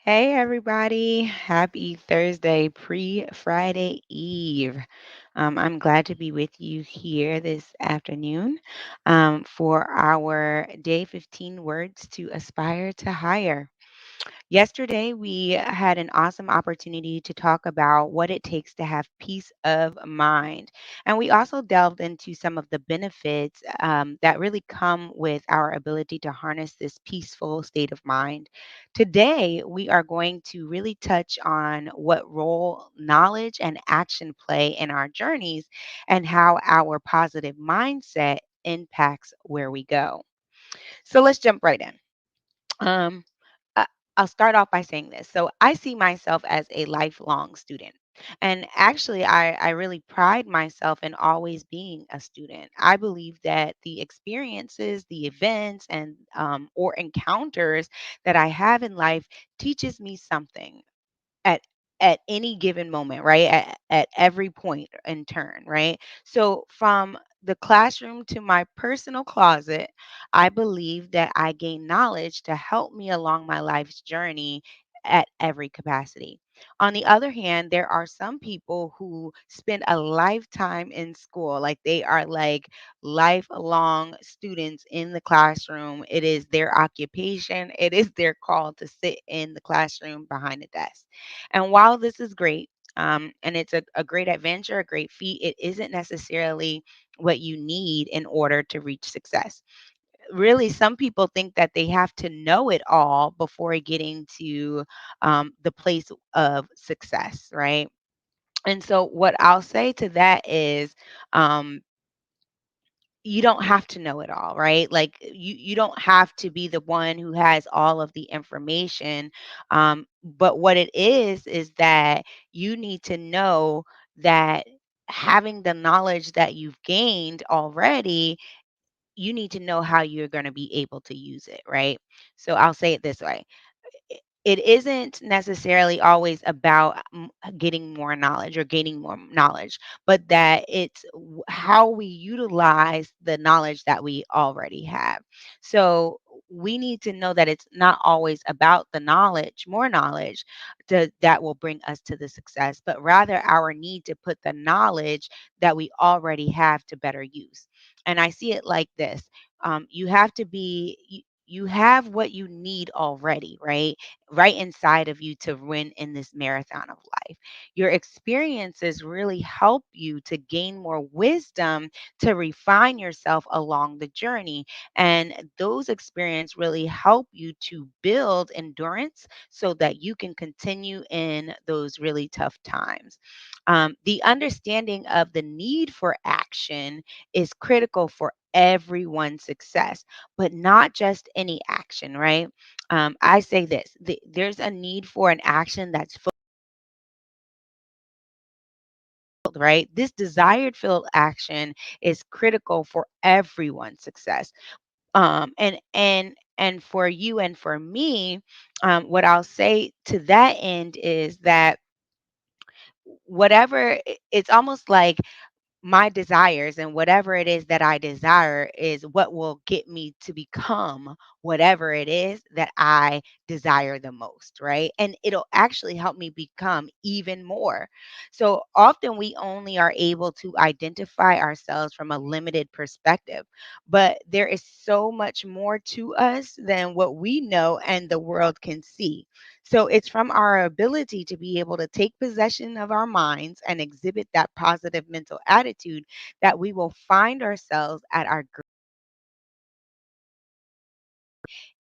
Hey, everybody. Happy Thursday, pre Friday Eve. I'm glad to be with you here this afternoon for our Day 15 Words to Aspire to Higher. Yesterday, we had an awesome opportunity to talk about what it takes to have peace of mind. And we also delved into some of the benefits that really come with our ability to harness this peaceful state of mind. Today, we are going to really touch on what role knowledge and action play in our journeys and how our positive mindset impacts where we go. So let's jump right in. Um, uh, I'll start off by saying this. So I see myself as a lifelong student. And actually, I really pride myself in always being a student. I believe that the experiences, the events, and or encounters that I have in life teaches me something at any given moment, right? At every point and turn, right? So from the classroom to my personal closet, I believe that I gain knowledge to help me along my life's journey at every capacity. On the other hand, there are some people who spend a lifetime in school, like they are like lifelong students in the classroom. It is their occupation, it is their call to sit in the classroom behind a desk. And while this is great, and it's a great adventure, a great feat, it isn't necessarily what you need in order to reach success. Really, some people think that they have to know it all before getting to the place of success, right? And so, what I'll say to that is, um, you don't have to know it all, right? Like you don't have to be the one who has all of the information. But what it is that you need to know that having the knowledge that you've gained already, you need to know how you're going to be able to use it, right? So I'll say it this way. It isn't necessarily always about getting more knowledge or gaining more knowledge, but that it's how we utilize the knowledge that we already have. So we need to know that it's not always about the knowledge, more knowledge that will bring us to the success, but rather our need to put the knowledge that we already have to better use. And I see it like this. You have to be, you have what you need already, right? Right inside of you to win in this marathon of life. Your experiences really help you to gain more wisdom to refine yourself along the journey. And those experiences really help you to build endurance so that you can continue in those really tough times. The understanding of the need for action is critical for everyone's success, but not just any action, right? I say this: there's a need for an action that's fulfilled, right? This desired filled action is critical for everyone's success. And for you and for me, what I'll say to that end is that it's almost like my desires and whatever it is that I desire is what will get me to become whatever it is that I desire the most, right? And it'll actually help me become even more. So often we only are able to identify ourselves from a limited perspective, but there is so much more to us than what we know and the world can see. So it's from our ability to be able to take possession of our minds and exhibit that positive mental attitude that we will find ourselves at our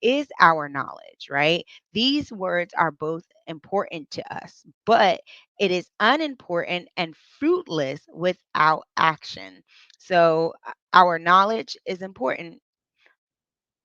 is our knowledge, right? These words are both important to us, but it is unimportant and fruitless without action. So our knowledge is important,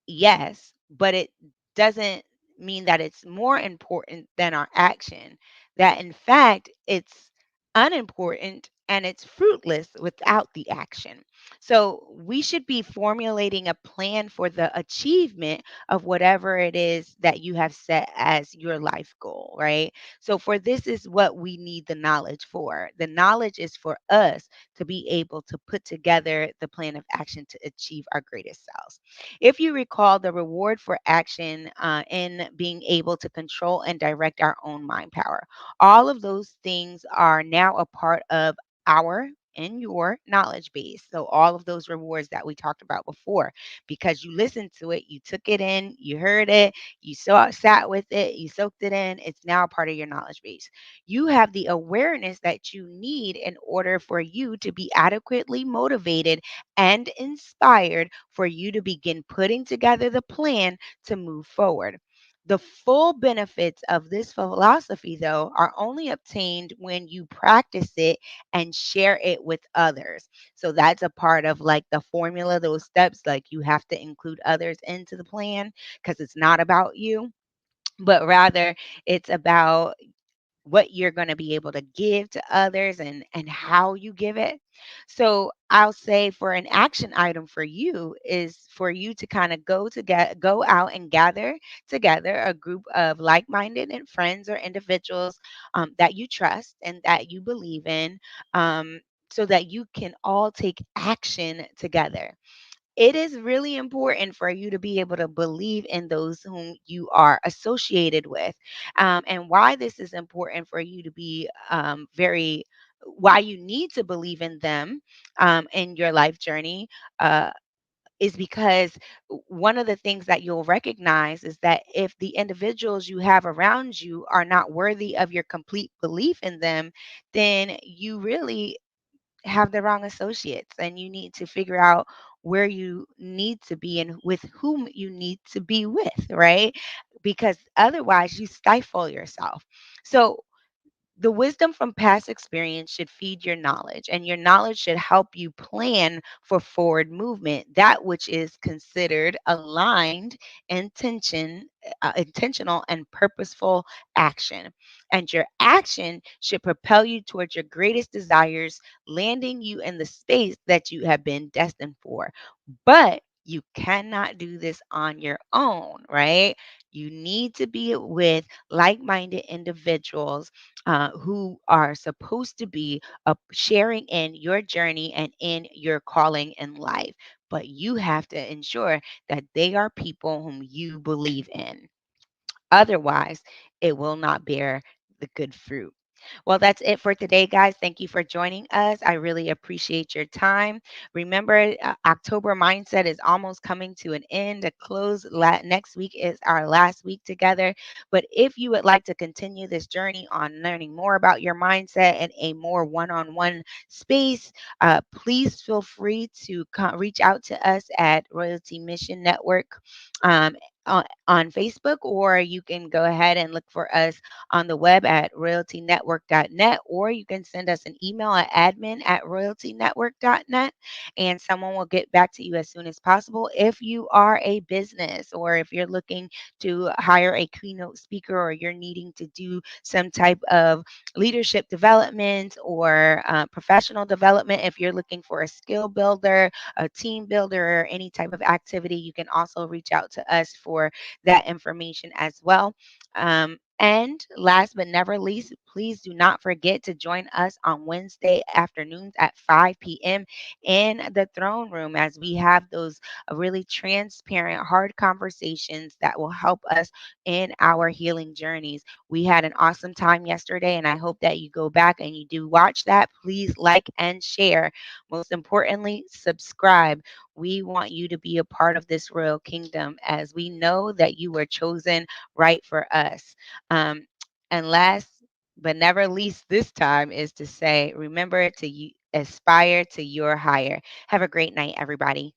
yes, but it doesn't mean that it's more important than our action. That in fact, it's unimportant and it's fruitless without the action. So we should be formulating a plan for the achievement of whatever it is that you have set as your life goal, right? So for this is what we need the knowledge for. The knowledge is for us to be able to put together the plan of action to achieve our greatest selves. If you recall, the reward for action in being able to control and direct our own mind power, all of those things are now a part of our and your knowledge base. So all of those rewards that we talked about before, because you listened to it, you took it in, you heard it, you saw sat with it, you soaked it in, it's now a part of your knowledge base. You have the awareness that you need in order for you to be adequately motivated and inspired for you to begin putting together the plan to move forward. The full benefits of this philosophy, though, are only obtained when you practice it and share it with others. So that's a part of like the formula, those steps, like you have to include others into the plan because it's not about you, but rather it's about what you're going to be able to give to others and how you give it. So I'll say for an action item for you is for you to kind of go out and gather together a group of like-minded and friends or individuals that you trust and that you believe in, so that you can all take action together. It is really important for you to be able to believe in those whom you are associated with. And why this is important for you to be why you need to believe in them in your life journey. Is because one of the things that you'll recognize is that if the individuals you have around you are not worthy of your complete belief in them, then you really have the wrong associates and you need to figure out where you need to be and with whom you need to be with, right? Because otherwise you stifle yourself. So the wisdom from past experience should feed your knowledge, and your knowledge should help you plan for forward movement, that which is considered aligned intentional and purposeful action. And your action should propel you towards your greatest desires, landing you in the space that you have been destined for. But you cannot do this on your own, right? You need to be with like minded individuals who are supposed to be sharing in your journey and in your calling in life. But you have to ensure that they are people whom you believe in. Otherwise, it will not bear the good fruit. Well, that's it for today, guys. Thank you for joining us. I really appreciate your time. Remember, October Mindset is almost coming to an end. A close next week is our last week together. But if you would like to continue this journey on learning more about your mindset in a more one on one space, please feel free to reach out to us at Royalty Mission Network. On Facebook, or you can go ahead and look for us on the web at royaltynetwork.net, or you can send us an email at admin@royaltynetwork.net, and someone will get back to you as soon as possible. If you are a business or if you're looking to hire a keynote speaker or you're needing to do some type of leadership development or professional development, if you're looking for a skill builder, a team builder, or any type of activity, you can also reach out to us for that information as well. And last but never least, please do not forget to join us on Wednesday afternoons at 5 p.m. in the throne room as we have those really transparent, hard conversations that will help us in our healing journeys. We had an awesome time yesterday, and I hope that you go back and you do watch that. Please like and share. Most importantly, subscribe. We want you to be a part of this royal kingdom as we know that you were chosen right for us. Um, and last but never least, this time is to say, remember to aspire to your higher. Have a great night, everybody.